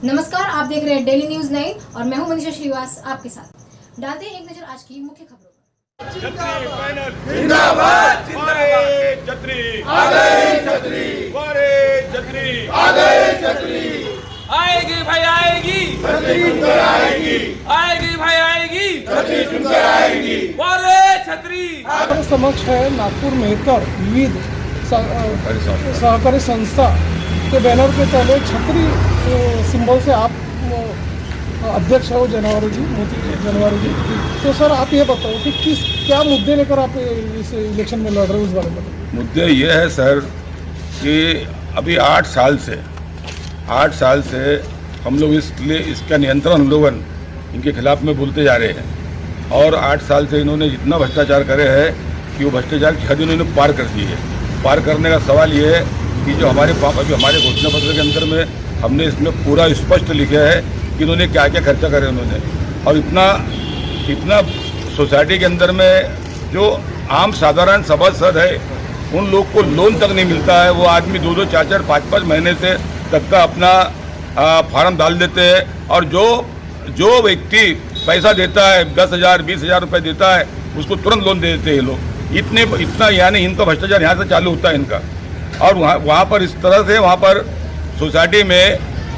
नमस्कार, आप देख रहे हैं डेली न्यूज 9 और मैं हूं मनीषा श्रीवास आपके साथ। डालते हैं एक नजर आज की मुख्य खबरों पर। छतरी पैनल जिंदाबाद जिंदाबाद। छतरी आ गई, छतरी वारे छतरी आ गई, छतरी आएगी भाई आएगी, छतरी चुनकर आएगी, आएगी भाई आएगी, छतरी चुनकर आएगी। वारे छतरी हमारे समक्ष है नागपुर मेहकर विविध सहकारी संस्था के बैनर के तले छतरी सिंबल से आप अध्यक्ष है वो जनवरी जी, मोती जनवरी जी। तो सर आप ये बताओ कि क्या मुद्दे लेकर आप इस इलेक्शन में लड़ रहे हो, उस बारे में। मुद्दे ये है सर कि अभी 8 साल से हम लोग इसका नियंत्रण हम लोग इनके खिलाफ में बोलते जा रहे हैं और 8 साल से इन्होंने इतना भ्रष्टाचार करे है कि वो भ्रष्टाचार की हद इन्होंने पार कर दी है। पार करने का सवाल ये है कि जो अभी हमारे घोषणा पत्र के अंदर में हमने इसमें पूरा स्पष्ट लिखा है कि इन्होंने क्या क्या खर्चा करे उन्होंने, और इतना सोसाइटी के अंदर में जो आम साधारण सभासद है उन लोग को लोन तक नहीं मिलता है। वो आदमी 2-2, 4-4, 5-5 महीने से तक का अपना फार्म डाल देते हैं और जो व्यक्ति पैसा देता है 10,000 20,000 रुपये देता है उसको तुरंत लोन दे देते हैं ये लोग। इतना यानी इनका भ्रष्टाचार यहाँ से चालू होता है इनका। और वहाँ पर इस तरह से वहाँ पर सोसाइटी में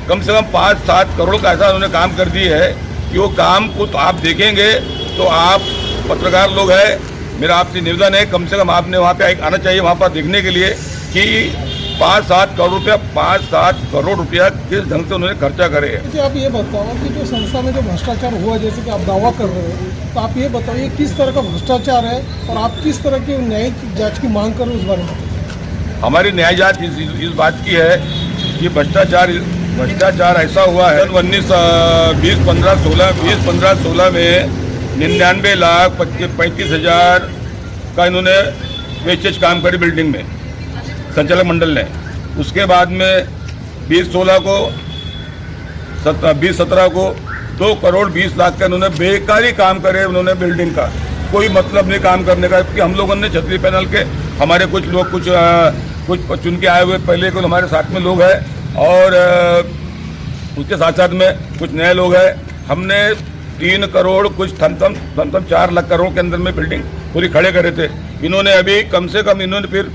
कम से कम 5-7 करोड़ का ऐसा उन्होंने काम कर दी है कि वो काम को तो आप देखेंगे तो आप पत्रकार लोग हैं, मेरा आपसे निवेदन है कम से कम आपने वहाँ पे आना चाहिए वहाँ पर देखने के लिए कि 5-7 करोड़ रुपया किस ढंग से उन्होंने खर्चा करे है। आप ये बताओ कि जो संस्था में जो भ्रष्टाचार हुआ जैसे कि आप दावा कर रहे हो, तो आप ये बताइए किस तरह का भ्रष्टाचार है और आप किस तरह की न्यायिक जांच की मांग कर रहे हो, उस बारे में। हमारी न्याय जांच इस बात की है कि भ्रष्टाचार ऐसा हुआ है 2015-16 में 99,35,000 का इन्होंने वेस्टेज काम करी बिल्डिंग में संचालक मंडल ने। उसके बाद में 2017 को 2 करोड़ 20 लाख का इन्होंने बेकारी काम करे उन्होंने बिल्डिंग का, कोई मतलब नहीं काम करने का। कि हम लोगों ने छतरी पैनल के हमारे कुछ लोग कुछ चुन के आए हुए पहले को हमारे साथ में लोग हैं और उसके साथ साथ में कुछ नए लोग हैं। हमने 3 करोड़ कुछ थम 4 लाख करोड़ के अंदर में बिल्डिंग पूरी खड़े करे थे। इन्होंने अभी कम से कम इन्होंने फिर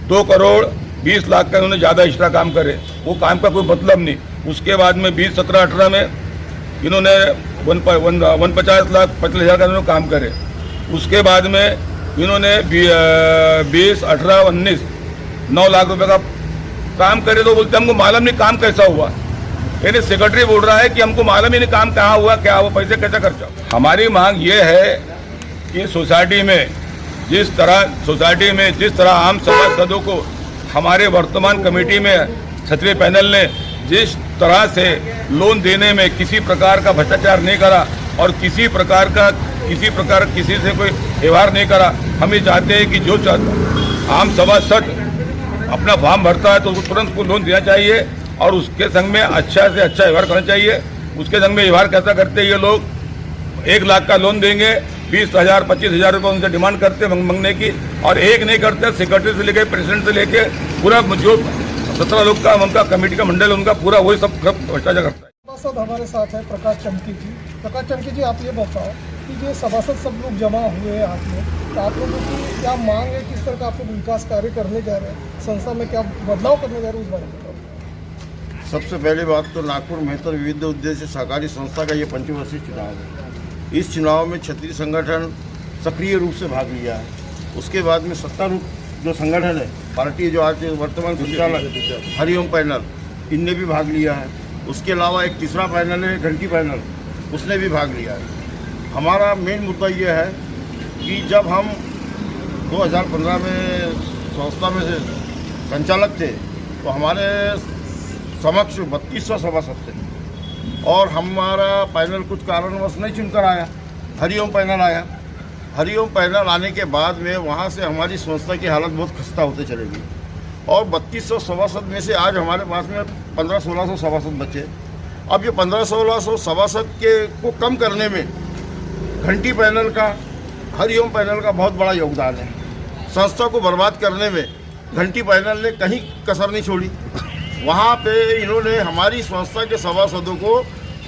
2 करोड़ 20 लाख का इन्होंने ज़्यादा एक्स्ट्रा काम करे, वो काम का कोई मतलब नहीं। उसके बाद में 2017-18 में इन्होंने 150 लाख 50,000 का इन्होंने काम करे। उसके बाद में इन्होंने 2018-19 9 लाख रुपए का काम करे तो बोलते हमको मालूम नहीं काम कैसा हुआ। यानी सेक्रेटरी बोल रहा है कि हमको मालूम ही नहीं काम कहाँ हुआ, क्या हुआ, पैसे कैसा खर्चा। हमारी मांग ये है कि सोसाइटी में जिस तरह आम सभासदों को हमारे वर्तमान कमेटी में छतरी पैनल ने जिस तरह से लोन देने में किसी प्रकार का भ्रष्टाचार नहीं करा और किसी प्रकार किसी से कोई व्यवहार नहीं करा। हम ये चाहते हैं कि जो आम सभासद अपना फॉर्म भरता है तो उसको तुरंत को लोन देना चाहिए और उसके संग में अच्छा से अच्छा व्यवहार करना चाहिए। उसके संग में व्यवहार कैसा करते हैं ये लोग, 1 लाख का लोन देंगे 20,000 25,000 रुपये उनसे डिमांड करते मंगने की, और एक नहीं करते सेक्रेटरी से लेके प्रेसिडेंट से लेके पूरा जो 17 लोग का उनका कमेटी का मंडल उनका पूरा वही सब भ्रष्टाचार करता है। सभासद हमारे साथ है प्रकाश चमकी जी। प्रकाश चमकी जी, आप ये बताओ कि जो सभासद सब लोग जमा हुए हैं हाथ में, तो आप लोगों की क्या मांग है, किस तरह का आप लोग विकास कार्य करने जा रहे हैं, संस्था में क्या बदलाव करने जा रहे हैं, उस बारे में बताओ। सबसे पहली बात तो नागपुर मेहतर विविध उद्देश्य सहकारी संस्था का ये 25वार्षिक चुनाव है। इस चुनाव में क्षत्रिय संगठन सक्रिय रूप से भाग लिया है। उसके बाद में सत्तारूढ़ जो संगठन है पार्टी जो आज वर्तमान संचालक हरिओम पैनल, इनने भी भाग लिया है। उसके अलावा एक तीसरा पैनल है घंटी पैनल, उसने भी भाग लिया है। हमारा मेन मुद्दा ये है कि जब हम 2015 में संस्था में से संचालक थे तो हमारे समक्ष 3200 सभासद थे और हमारा पैनल कुछ कारणवश नहीं चुनकर आया, हरिओम पैनल आया। हरिओम पैनल आने के बाद में वहाँ से हमारी संस्था की हालत बहुत खस्ता होते चली गई और 3200 सभासद में से आज हमारे पास में 1500-1600 सभासद बचे। अब ये 1500-1600 सभासद को कम करने में घंटी पैनल का, हरिओम पैनल का बहुत बड़ा योगदान है। संस्था को बर्बाद करने में घंटी पैनल ने कहीं कसर नहीं छोड़ी। वहाँ पे इन्होंने हमारी संस्था के सभासदों को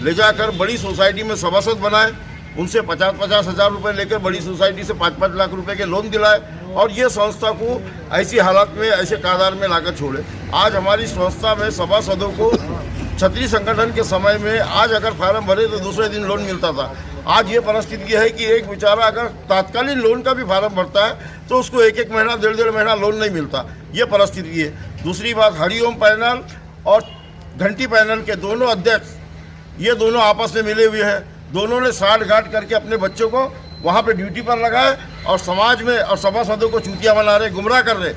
ले जाकर बड़ी सोसाइटी में सभासद बनाए, उनसे 50-50 हज़ार रुपये लेकर बड़ी सोसाइटी से 5-5 लाख रुपए के लोन दिलाए और ये संस्था को ऐसी हालत में, ऐसे कादार में लाकर छोड़े। आज हमारी संस्था में सभासदों को छतरी संगठन के समय में आज अगर फार्म भरे तो दूसरे दिन लोन मिलता था। आज ये परिस्थिति है कि एक बेचारा अगर तात्कालिक लोन का भी फार्म भरता है तो उसको 1-1 महीना, 1.5 महीना लोन नहीं मिलता। ये परिस्थिति है। दूसरी बात, हरिओम पैनल और घंटी पैनल के दोनों अध्यक्ष, ये दोनों आपस में मिले हुए हैं। दोनों ने साठ गांठ करके अपने बच्चों को वहाँ पे ड्यूटी पर लगाए और समाज में और सभासदों को चूतिया बना रहे, गुमराह कर रहे।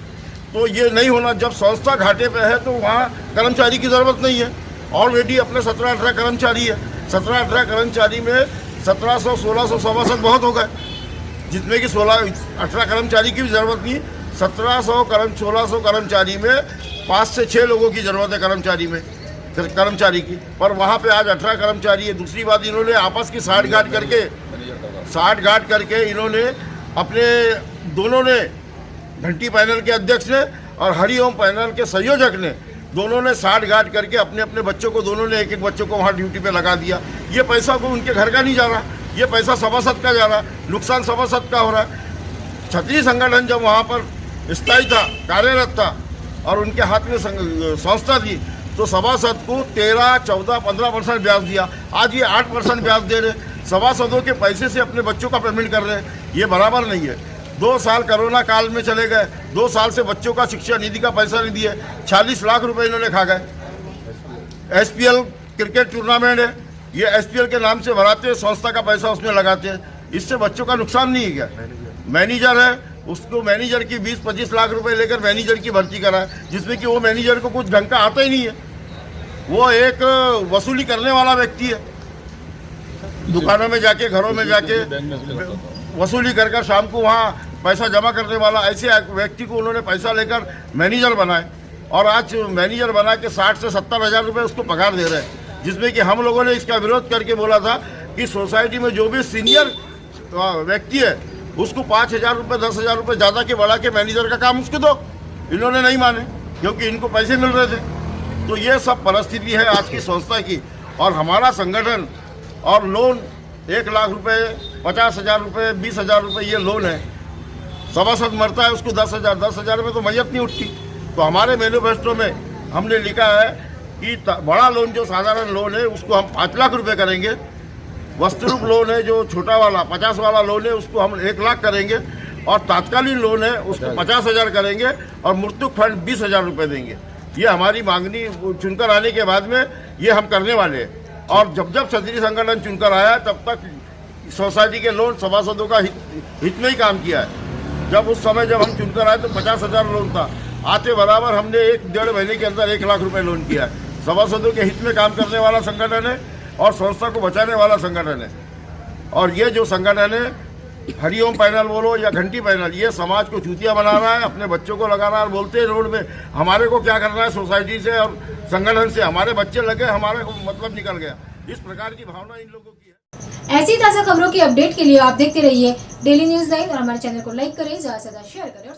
तो ये नहीं होना। जब संस्था घाटे पे है तो वहाँ कर्मचारी की ज़रूरत नहीं है। ऑलरेडी अपने 17-18 कर्मचारी है। 17-18 कर्मचारी में 1700-1600 सभासद बहुत हो गए, जिसमें कि 16-18 कर्मचारी की भी ज़रूरत नहीं। 1600 कर्मचारी में 5 से 6 लोगों की ज़रूरत है कर्मचारी की, पर वहाँ पे आज 18 कर्मचारी है। दूसरी बात, इन्होंने आपस की साठ गांठ करके इन्होंने अपने दोनों ने, घंटी पैनल के अध्यक्ष ने और हरिओम पैनल के संयोजक ने, दोनों ने साठ गांठ करके अपने अपने बच्चों को, दोनों ने 1-1 बच्चों को वहाँ ड्यूटी पे लगा दिया। ये पैसा को उनके घर का नहीं जा रहा, ये पैसा सभासद का जा रहा, नुकसान सभासद का हो रहा है। छतरी संगठन जब वहाँ पर स्थायी था, कार्यरत था और उनके हाथ में संस्था थी तो सभासद को 13, 14, 15% ब्याज दिया। आज ये 8% ब्याज दे रहे, सभासदों के पैसे से अपने बच्चों का पेमेंट कर रहे हैं। ये बराबर नहीं है। 2 साल कोरोना काल में चले गए, 2 साल से बच्चों का शिक्षा निधि का पैसा नहीं दिए, 40 लाख रुपए इन्होंने खा गए। SPL क्रिकेट टूर्नामेंट है, ये SPL के नाम से भराते हैं, संस्था का पैसा उसमें लगाते हैं। इससे बच्चों का नुकसान नहीं है क्या? मैनेजर है, उसको मैनेजर की 20-25 लाख रुपए लेकर मैनेजर की भर्ती कराए, जिसमें कि वो मैनेजर को कुछ ढंग का आता ही नहीं है। वो एक वसूली करने वाला व्यक्ति है। दुकानों में जाके, घरों में जाके वसूली कर शाम को वहाँ पैसा जमा करने वाला, ऐसे व्यक्ति को उन्होंने पैसा लेकर मैनेजर बनाए और आज मैनेजर बना के 60 से 70 हज़ार रुपये उसको पगार दे रहे हैं, जिसमें कि हम लोगों ने इसका विरोध करके बोला था कि सोसाइटी में जो भी सीनियर व्यक्ति है उसको 5,000 रुपये, 10,000 रुपये ज़्यादा के बढ़ा के मैनेजर का काम उसको दो। इन्होंने नहीं माने क्योंकि इनको पैसे मिल रहे थे। तो ये सब परिस्थिति है आज की संस्था की। और हमारा संगठन और लोन 1 लाख रुपए, 50,000 रुपये, 20,000 रुपये ये लोन है। सभासद मरता है उसको 10,000 में तो मैयत नहीं उठती। तो हमारे मैनिफेस्टो में हमने लिखा है कि बड़ा लोन जो साधारण लोन है उसको हम 5 लाख रुपये करेंगे। वस्तुरूप लोन है जो छोटा वाला 50 वाला लोन है उसको हम 1 लाख करेंगे और तात्कालिक लोन है उसको 50,000 करेंगे और मृत्यु फंड 20,000 रुपये देंगे। ये हमारी मांगनी चुनकर आने के बाद में ये हम करने वाले हैं। और जब छतरी संगठन चुनकर आया तब तक सोसाइटी के लोन सभासदों का हित में ही काम किया है। जब उस समय जब हम चुनकर आए तो 50,000 लोन था, आते बराबर हमने 1-1.5 महीने के अंदर 1 लाख रुपए लोन किया है। सभासदों के हित में काम करने वाला संगठन है और संस्था को बचाने वाला संगठन है। और ये जो संगठन है, हरिओम पैनल बोलो या घंटी पैनल, ये समाज को चूतिया बना रहा है, अपने बच्चों को लगा रहा है। बोलते हैं रोड में हमारे को क्या करना है, सोसाइटी से और संगठन से हमारे बच्चे लगे, हमारे को मतलब निकल गया। इस प्रकार की भावना इन लोगों की है। ऐसी ताज़ा खबरों की अपडेट के लिए आप देखते रहिए डेली न्यूज़ 9 और हमारे चैनल को लाइक करें, ज़्यादा से ज़्यादा शेयर करें और